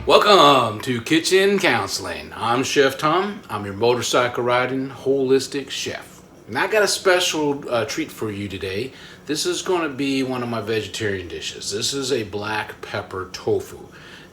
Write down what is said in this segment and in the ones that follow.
Welcome to Kitchen Counseling. I'm Chef Tom. I'm your motorcycle riding holistic chef. And I got a special treat for you today. This is going to be one of my vegetarian dishes. This is a black pepper tofu.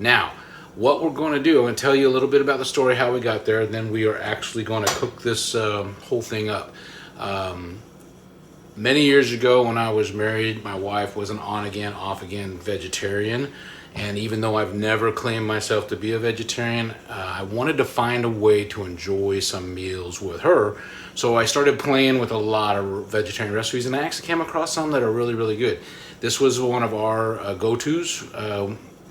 Now, what we're going to do, I'm going to tell you a little bit about the story, how we got there, and then we are actually going to cook this whole thing up. Many years ago when I was married, my wife was an on-again, off-again vegetarian. And even though I've never claimed myself to be a vegetarian, I wanted to find a way to enjoy some meals with her. So I started playing with a lot of vegetarian recipes, and I actually came across some that are really, really good. This was one of our go-tos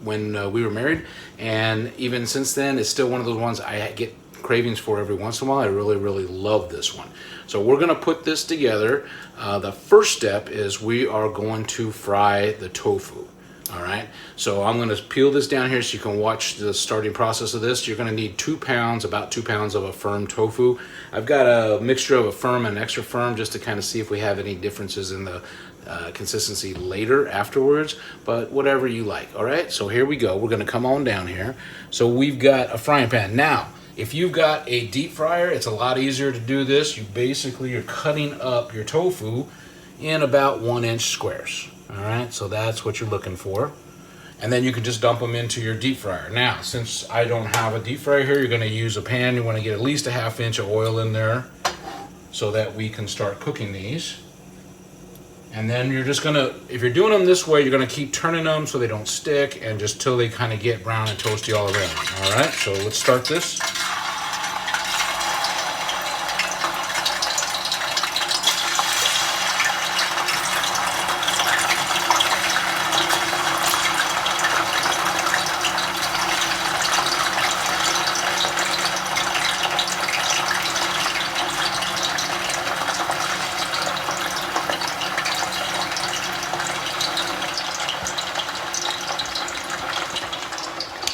when we were married, and even since then, it's still one of those ones I get cravings for every once in a while. I really, really love this one. So we're gonna put this together. The first step is we are going to fry the tofu. All right, so I'm going to peel this down here so you can watch the starting process of this. You're going to need 2 pounds, about 2 pounds of a firm tofu. I've got a mixture of a firm and extra firm just to kind of see if we have any differences in the consistency later afterwards, but whatever you like. All right, so here we go. We're going to come on down here. So we've got a frying pan. Now, if you've got a deep fryer, it's a lot easier to do this. You're cutting up your tofu in about 1-inch squares. All right, so that's what you're looking for. And then you can just dump them into your deep fryer. Now, since I don't have a deep fryer here, you're gonna use a pan. You wanna get at least a 1/2 inch of oil in there so that we can start cooking these. And then you're just gonna, if you're doing them this way, you're gonna keep turning them so they don't stick and just till they kind of get brown and toasty all around. All right, so let's start this.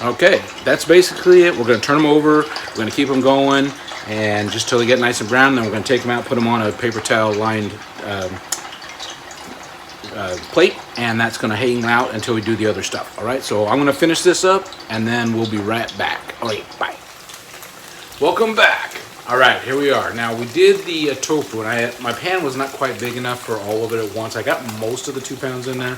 Okay, that's basically it. We're going to turn them over, we're going to keep them going, and just till they get nice and brown, then we're going to take them out, put them on a paper towel lined plate, and that's going to hang out until we do the other stuff. All right, so I'm going to finish this up, and then we'll be right back. All right, bye. Welcome back. All right, here we are. Now, we did the tofu, and my pan was not quite big enough for all of it at once. I got most of the 2 pounds in there,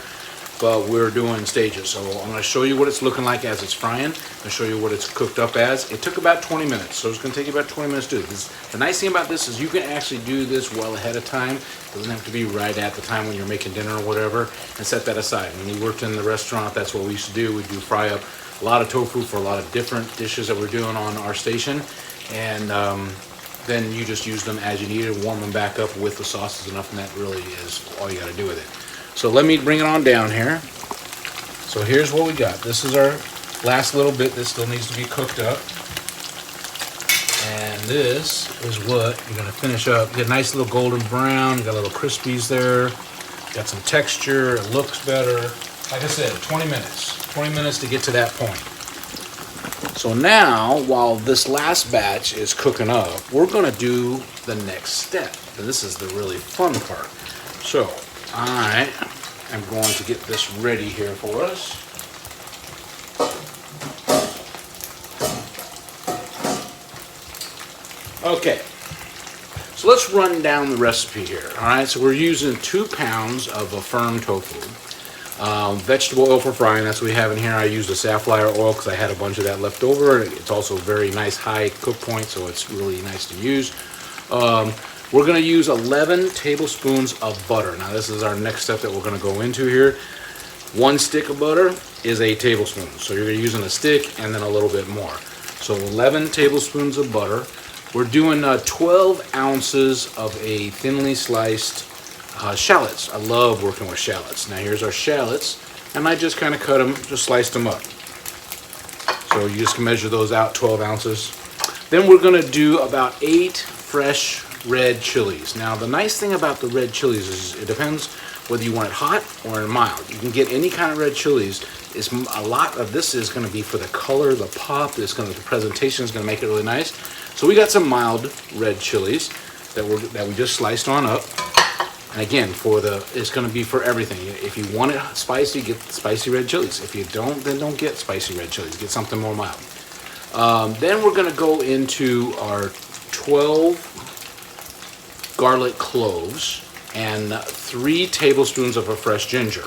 but we're doing stages. So I'm going to show you what it's looking like as it's frying. I'm going to show you what it's cooked up as. It took about 20 minutes, so it's going to take you about 20 minutes to do this. The nice thing about this is you can actually do this well ahead of time. It doesn't have to be right at the time when you're making dinner or whatever, and set that aside. When we worked in the restaurant, that's what we used to do. We'd fry up a lot of tofu for a lot of different dishes that we're doing on our station, and then you just use them as you need it, warm them back up with the sauces enough, and that really is all you got to do with it. So let me bring it on down here. So here's what we got. This is our last little bit that still needs to be cooked up. And this is what you're gonna finish up. Get a nice little golden brown, got little crispies there, got some texture, it looks better. Like I said, 20 minutes. 20 minutes to get to that point. So now, while this last batch is cooking up, we're gonna do the next step. And this is the really fun part. So, I am going to get this ready here for us. Okay, so let's run down the recipe here. All right, so we're using 2 pounds of a firm tofu. Vegetable oil for frying, that's what we have in here. I used a safflower oil because I had a bunch of that left over. It's also very nice high cook point, so it's really nice to use. We're going to use 11 tablespoons of butter. Now this is our next step that we're going to go into here. 1 stick of butter is 8 tablespoons. So you're using a stick and then a little bit more. So 11 tablespoons of butter. We're doing 12 ounces of a thinly sliced shallots. I love working with shallots. Now here's our shallots, and I just kind of cut them, just sliced them up. So you just measure those out, 12 ounces. Then we're going to do about 8 fresh red chilies. Now the nice thing about the red chilies is it depends whether you want it hot or mild. You can get any kind of red chilies. A lot of this is going to be for the color, the pop. The presentation is going to make it really nice. So we got some mild red chilies that we just sliced on up. And again, it's going to be for everything. If you want it spicy, get spicy red chilies. If you don't, then don't get spicy red chilies. Get something more mild. Then we're going to go into our 12 garlic cloves and 3 tablespoons of a fresh ginger.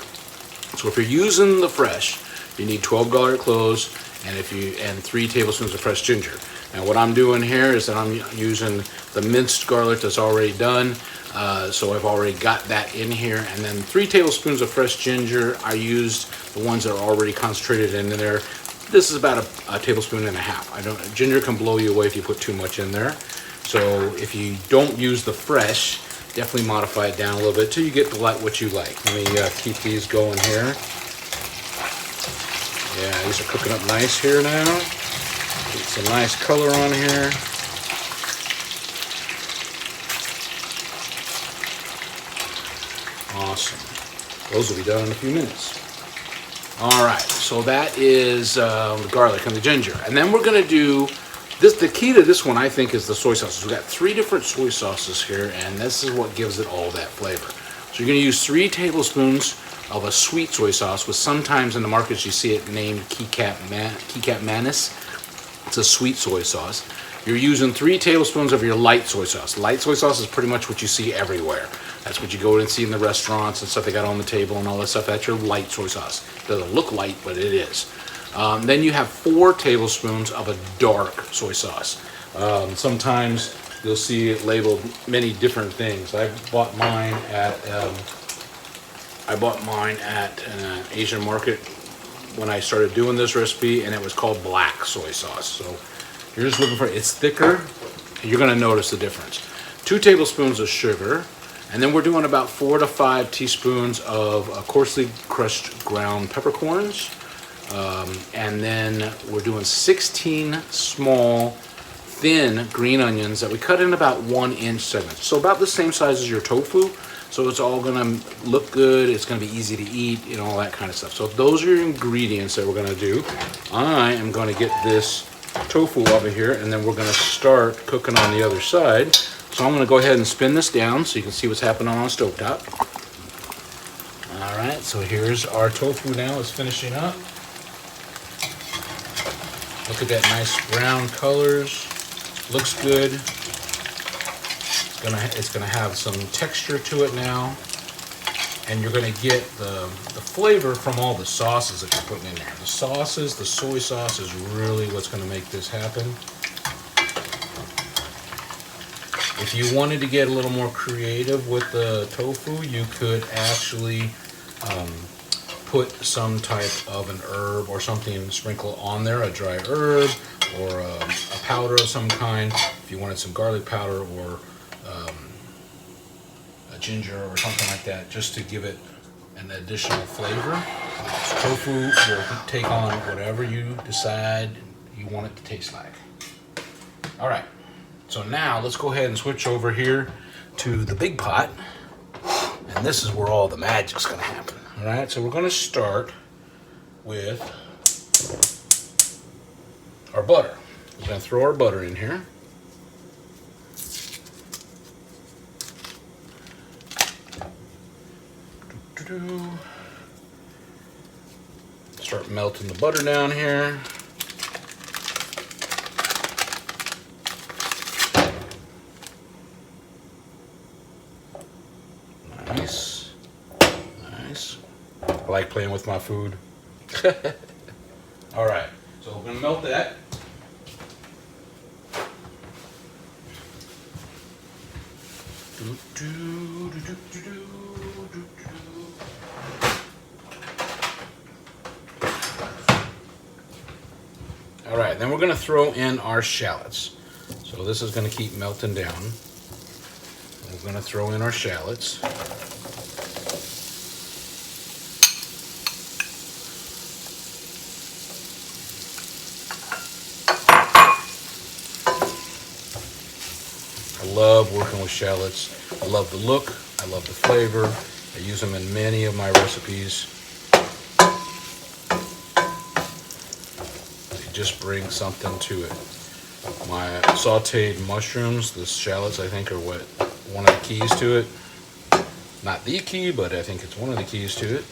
So if you're using the fresh, you need 12 garlic cloves and 3 tablespoons of fresh ginger. Now what I'm doing here is that I'm using the minced garlic that's already done. So I've already got that in here. And then 3 tablespoons of fresh ginger. I used the ones that are already concentrated in there. This is about a tablespoon and a half. Ginger can blow you away if you put too much in there. So if you don't use the fresh, definitely modify it down a little bit till you get to like what you like. Let me keep these going here. Yeah, these are cooking up nice here now. Get some nice color on here. Awesome. Those will be done in a few minutes. All right, so that is the garlic and the ginger. And then we're going to do this. The key to this one, I think, is the soy sauces. We've got 3 different soy sauces here, and this is what gives it all that flavor. So you're going to use 3 tablespoons of a sweet soy sauce, with sometimes in the markets you see it named Keycat Manis. It's a sweet soy sauce. You're using 3 tablespoons of your light soy sauce. Light soy sauce is pretty much what you see everywhere. That's what you go and see in the restaurants and stuff they got on the table and all that stuff. That's your light soy sauce. It doesn't look light, but it is. Then you have 4 tablespoons of a dark soy sauce. Sometimes you'll see it labeled many different things. I bought mine at an Asian market when I started doing this recipe, and it was called black soy sauce. So you're just looking for it's thicker, and you're going to notice the difference. 2 tablespoons of sugar, and then we're doing about 4 to 5 teaspoons of coarsely crushed ground peppercorns, and then we're doing 16 small, thin green onions that we cut in about 1-inch segments. So about the same size as your tofu. So it's all going to look good. It's going to be easy to eat, all that kind of stuff. So those are your ingredients that we're going to do. I am going to get this tofu over here, and then we're going to start cooking on the other side. So I'm going to go ahead and spin this down so you can see what's happening on the stovetop. All right, so here's our tofu now. It's finishing up. Look at that nice brown colors. Looks good. It's gonna have some texture to it now, and you're gonna get the flavor from all the sauces that you're putting in there. The sauces, the soy sauce is really what's gonna make this happen. If you wanted to get a little more creative with the tofu, you could actually put some type of an herb or something, sprinkle on there, a dry herb or a powder of some kind. If you wanted some garlic powder or a ginger or something like that, just to give it an additional flavor. So tofu will take on whatever you decide you want it to taste like. All right, so now let's go ahead and switch over here to the big pot, and this is where all the magic's gonna happen. All right, so we're gonna start with our butter. We're gonna throw our butter in here. Start melting the butter down here. Nice. Nice. I like playing with my food. All right, so we're gonna melt that. All right, then we're going to throw in our shallots. So this is going to keep melting down. We're going to throw in our shallots. I love working with shallots. I love the look. I love the flavor. I use them in many of my recipes. Just bring something to it. My sauteed mushrooms, the shallots, I think, are one of the keys to it. Not the key, but I think it's one of the keys to it.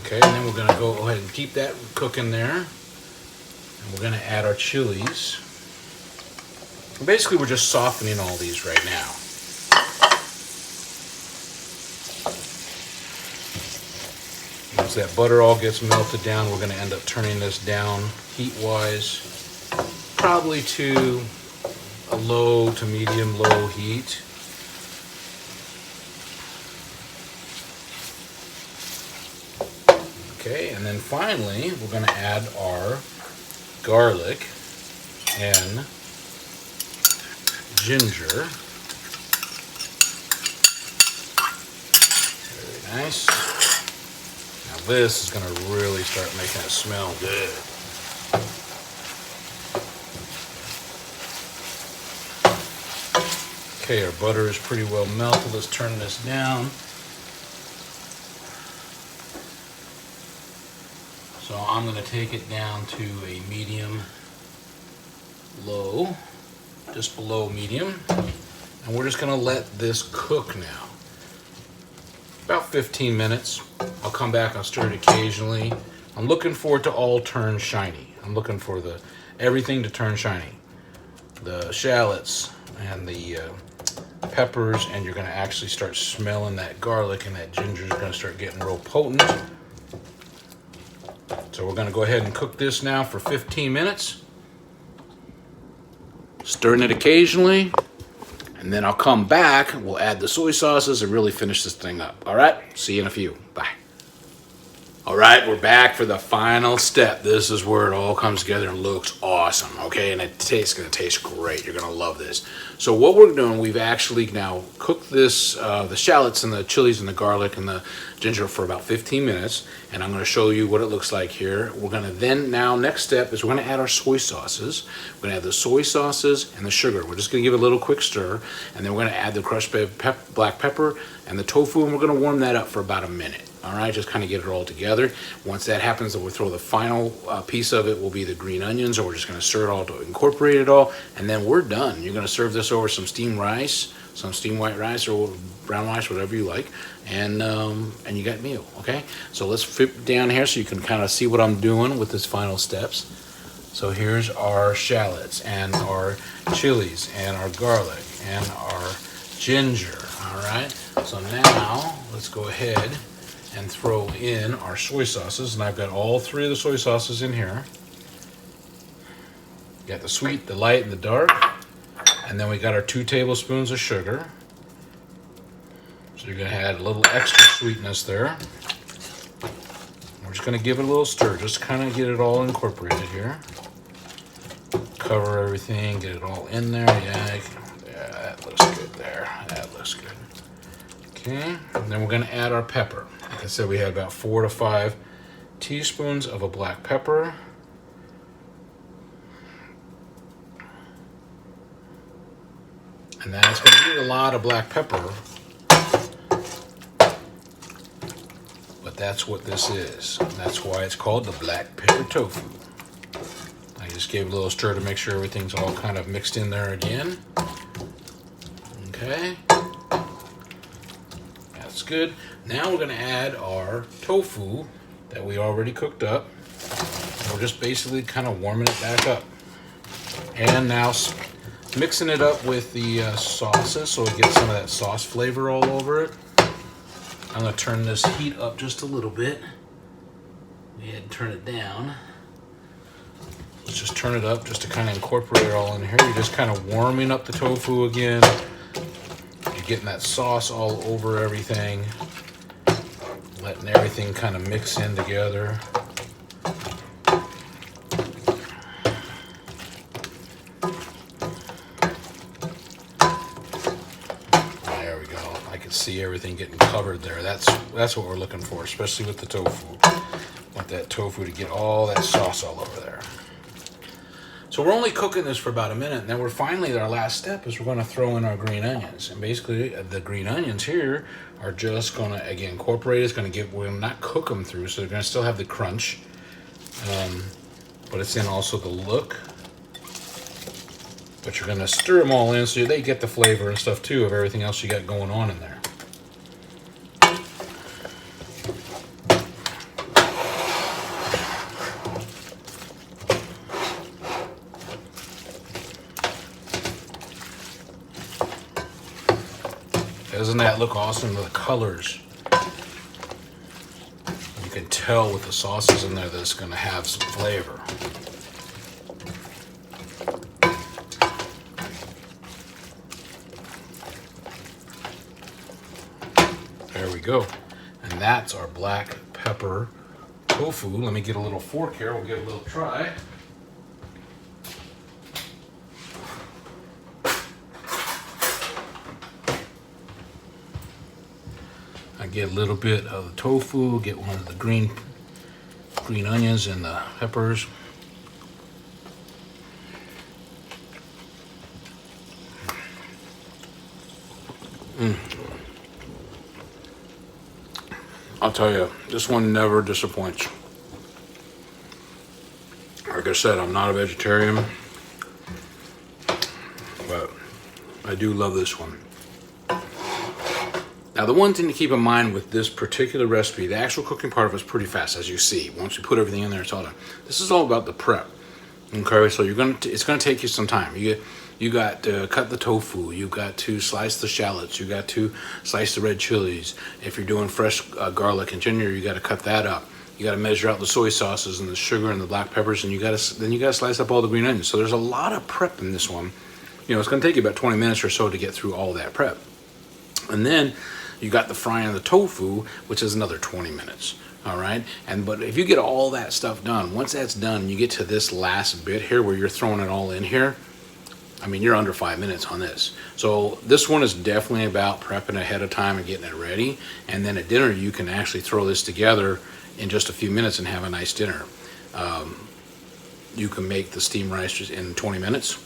Okay, and then we're gonna go ahead and keep that cooking there. And we're gonna add our chilies. Basically, we're just softening all these right now. Once that butter all gets melted down, we're gonna end up turning this down heat-wise, probably to a low to medium-low heat. Okay, and then finally, we're going to add our garlic and ginger. Very nice. Now this is going to really start making it smell good. Okay, our butter is pretty well melted. Let's turn this down. So I'm going to take it down to a medium low, just below medium. And we're just going to let this cook now. About 15 minutes. I'll come back, I'll stir it occasionally. I'm looking for it to all turn shiny. I'm looking for everything to turn shiny. The shallots and the peppers, and you're going to actually start smelling that garlic, and that ginger is going to start getting real potent. So we're going to go ahead and cook this now for 15 minutes. Stirring it occasionally. And then I'll come back, we'll add the soy sauces and really finish this thing up. All right, see you in a few. Bye. All right, we're back for the final step. This is where it all comes together and looks awesome, okay? And it's gonna taste great. You're gonna love this. So what we're doing, we've actually now cooked this, the shallots and the chilies and the garlic and the ginger for about 15 minutes. And I'm gonna show you what it looks like here. We're gonna then, now next step is we're gonna add our soy sauces. We're gonna add the soy sauces and the sugar. We're just gonna give it a little quick stir. And then we're gonna add the crushed black pepper and the tofu, and we're gonna warm that up for about a minute. All right, just kind of get it all together. Once that happens, then we'll throw the final piece of it will be the green onions, or we're just gonna stir it all to incorporate it all, and then we're done. You're gonna serve this over some steamed rice, some steamed white rice or brown rice, whatever you like, and you got meal, okay? So let's flip down here so you can kind of see what I'm doing with this final steps. So here's our shallots and our chilies and our garlic and our ginger, all right? So now let's go ahead and throw in our soy sauces, and I've got all three of the soy sauces in here. Got the sweet, the light, and the dark, and then we got our 2 tablespoons of sugar. So you're gonna add a little extra sweetness there. We're just gonna give it a little stir, just kind of get it all incorporated here. Cover everything, get it all in there. Yeah, that looks good there. That looks good. Okay, and then we're gonna add our pepper. Like I said, we had about 4 to 5 teaspoons of a black pepper. And that's going to be a lot of black pepper, but that's what this is. That's why it's called the black pepper tofu. I just gave it a little stir to make sure everything's all kind of mixed in there again. Okay. That's good. Now we're going to add our tofu that we already cooked up. We're just basically kind of warming it back up. And now mixing it up with the sauces so it gets some of that sauce flavor all over it. I'm going to turn this heat up just a little bit. Go ahead and turn it down. Let's just turn it up just to kind of incorporate it all in here. You're just kind of warming up the tofu again. You're getting that sauce all over everything. Letting everything kind of mix in together. There we go. I can see everything getting covered there. That's what we're looking for, especially with the tofu. Want that tofu to get all that sauce all over there. So we're only cooking this for about a minute, and then we're finally, our last step is we're going to throw in our green onions. And basically, the green onions here are just going to, again, incorporate. It's going to get, we're going to not cook them through, so they're going to still have the crunch. But it's in also the look. But you're going to stir them all in so they get the flavor and stuff, too, of everything else you got going on in there. Doesn't that look awesome? The colors. You can tell with the sauces in there that it's going to have some flavor. There we go. And that's our black pepper tofu. Let me get a little fork here. We'll give it a little try. I get a little bit of the tofu, get one of the green onions and the peppers. I'll tell you, this one never disappoints. Like I said, I'm not a vegetarian, but I do love this one. Now, the one thing to keep in mind with this particular recipe, the actual cooking part of it is pretty fast, as you see. Once you put everything in there, it's all done. This is all about the prep. Okay, so it's gonna take you some time. You got to cut the tofu. You got to slice the shallots. You got to slice the red chilies. If you're doing fresh garlic and ginger, you got to cut that up. You got to measure out the soy sauces and the sugar and the black peppers, and you got to slice up all the green onions. So there's a lot of prep in this one. You know, it's going to take you about 20 minutes or so to get through all that prep, and then you got the frying of the tofu, which is another 20 minutes. All right, but if you get all that stuff done, once that's done, you get to this last bit here where you're throwing it all in here. I mean, you're under 5 minutes on this. So this one is definitely about prepping ahead of time and getting it ready. And then at dinner, you can actually throw this together in just a few minutes and have a nice dinner. You can make the steamed rice just in 20 minutes.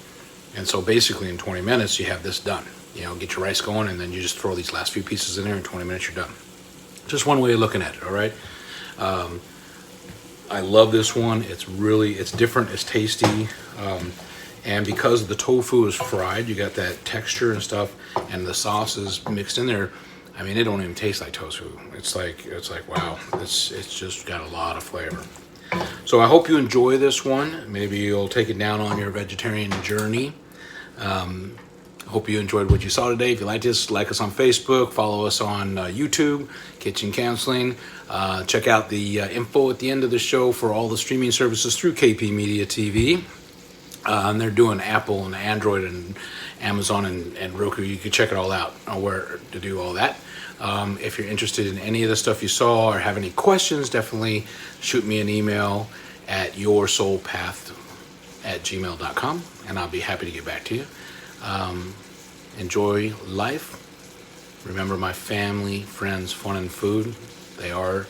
And so basically in 20 minutes, you have this done. You know, get your rice going, and then you just throw these last few pieces in there. In 20 minutes, you're done. Just one way of looking at it, all right? I love this one. It's different, it's tasty. And because the tofu is fried, you got that texture and stuff, and the sauce is mixed in there. I mean, it don't even taste like tofu. It's like wow, it's just got a lot of flavor. So I hope you enjoy this one. Maybe you'll take it down on your vegetarian journey. Hope you enjoyed what you saw today. If you liked this, like us on Facebook, follow us on YouTube, Kitchen Counseling. Check out the info at the end of the show for all the streaming services through KP Media TV. And they're doing Apple and Android and Amazon and Roku. You can check it all out on where to do all that. If you're interested in any of the stuff you saw or have any questions, definitely shoot me an email at yoursoulpath@gmail.com, and I'll be happy to get back to you. Enjoy life. Remember, my family, friends, fun, and food, they are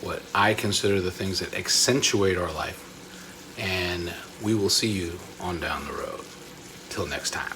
what I consider the things that accentuate our life. And we will see you on down the road. Till next time.